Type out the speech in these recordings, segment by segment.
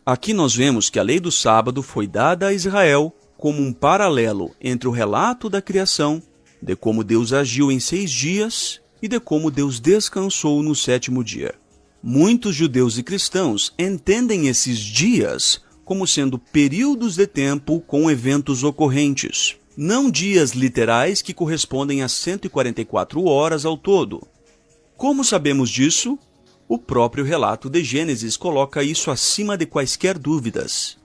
Aqui nós vemos que a lei do sábado foi dada a Israel como um paralelo entre o relato da criação, de como Deus agiu em 6 dias e de como Deus descansou no 7º dia. Muitos judeus e cristãos entendem esses dias como sendo períodos de tempo com eventos ocorrentes, não dias literais que correspondem a 144 horas ao todo. Como sabemos disso? O próprio relato de Gênesis coloca isso acima de quaisquer dúvidas.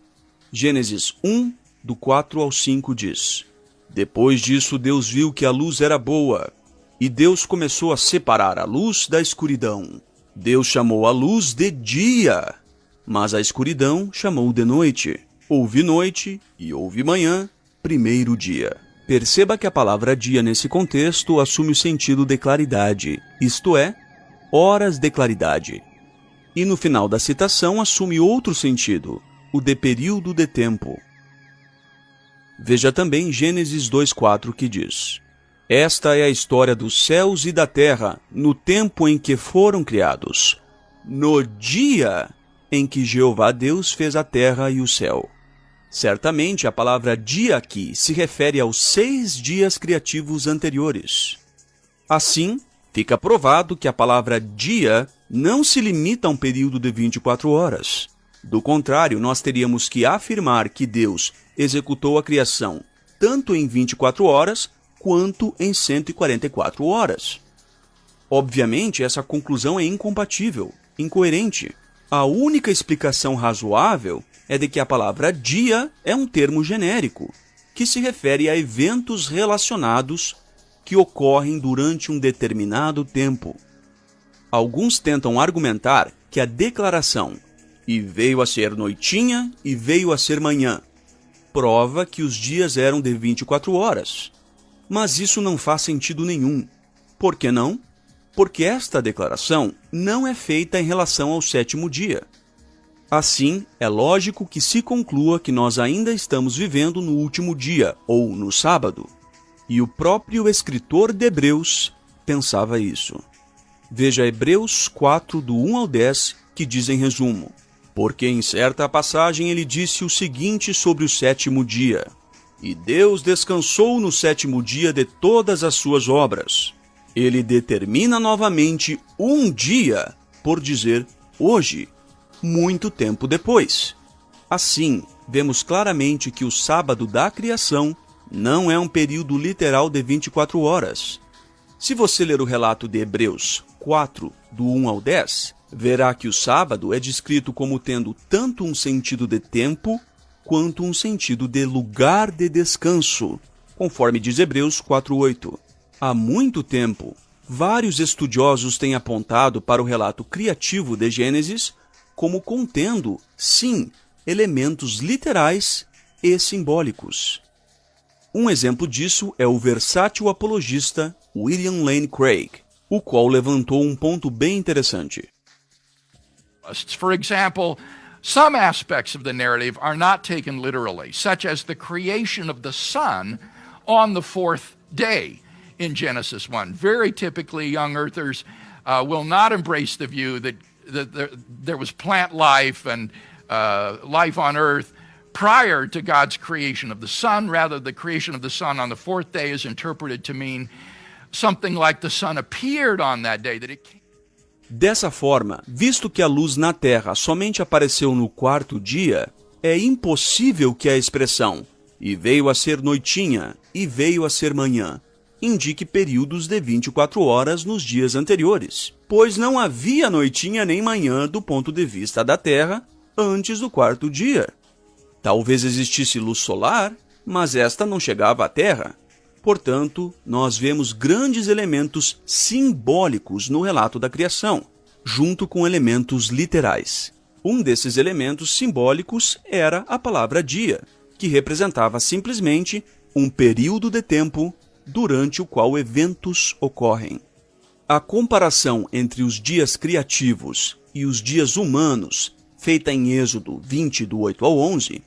Gênesis 1, do 4 ao 5 diz: Depois disso Deus viu que a luz era boa, e Deus começou a separar a luz da escuridão. Deus chamou a luz de dia, mas a escuridão chamou de noite. Houve noite e houve manhã, primeiro dia. Perceba que a palavra dia nesse contexto assume o sentido de claridade, isto é, horas de claridade. E no final da citação assume outro sentido, o de período de tempo. Veja também Gênesis 2:4 que diz: Esta é a história dos céus e da terra, no tempo em que foram criados, no dia em que Jeová Deus fez a terra e o céu. Certamente a palavra dia aqui se refere aos 6 dias criativos anteriores. Assim, fica provado que a palavra dia não se limita a um período de 24 horas. Do contrário, nós teríamos que afirmar que Deus executou a criação tanto em 24 horas quanto em 144 horas. Obviamente, essa conclusão é incompatível, incoerente. A única explicação razoável é de que a palavra dia é um termo genérico, que se refere a eventos relacionados que ocorrem durante um determinado tempo. Alguns tentam argumentar que a declaração "e veio a ser noitinha e veio a ser manhã" prova que os dias eram de 24 horas. Mas isso não faz sentido nenhum. Por que não? Porque esta declaração não é feita em relação ao 7º dia. Assim, é lógico que se conclua que nós ainda estamos vivendo no último dia, ou no sábado. E o próprio escritor de Hebreus pensava isso. Veja Hebreus 4, do 1 ao 10, que diz em resumo: Porque em certa passagem ele disse o seguinte sobre o 7º dia: E Deus descansou no 7º dia de todas as suas obras. Ele determina novamente um dia, por dizer hoje, muito tempo depois. Assim, vemos claramente que o sábado da criação não é um período literal de 24 horas. Se você ler o relato de Hebreus 4, do 1 ao 10, verá que o sábado é descrito como tendo tanto um sentido de tempo, quanto um sentido de lugar de descanso, conforme diz Hebreus 4:8. Há muito tempo, vários estudiosos têm apontado para o relato criativo de Gênesis como contendo, sim, elementos literais e simbólicos. Um exemplo disso é o versátil apologista William Lane Craig, o qual levantou um ponto bem interessante. For example, some aspects of the narrative are not taken literally, such as the creation of the sun on the 4th day in Genesis 1. Very typically, young earthers will not embrace the view that there was plant life and life on earth prior to God's creation of the sun. Rather, the creation of the sun on the 4th day is interpreted to mean something like the sun appeared on that day, that it came. Dessa forma, visto que a luz na Terra somente apareceu no 4º dia, é impossível que a expressão "e veio a ser noitinha e veio a ser manhã" indique períodos de 24 horas nos dias anteriores, pois não havia noitinha nem manhã do ponto de vista da Terra antes do 4º dia. Talvez existisse luz solar, mas esta não chegava à Terra. Portanto, nós vemos grandes elementos simbólicos no relato da criação, junto com elementos literais. Um desses elementos simbólicos era a palavra dia, que representava simplesmente um período de tempo durante o qual eventos ocorrem. A comparação entre os dias criativos e os dias humanos, feita em Êxodo 20, do 8 ao 11,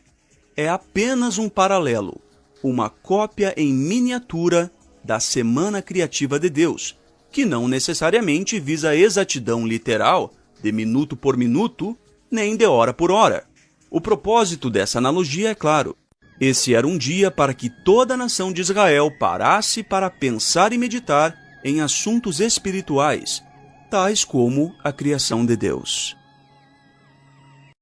é apenas um paralelo, uma cópia em miniatura da semana criativa de Deus, que não necessariamente visa a exatidão literal de minuto por minuto, nem de hora por hora. O propósito dessa analogia é claro. Esse era um dia para que toda a nação de Israel parasse para pensar e meditar em assuntos espirituais, tais como a criação de Deus.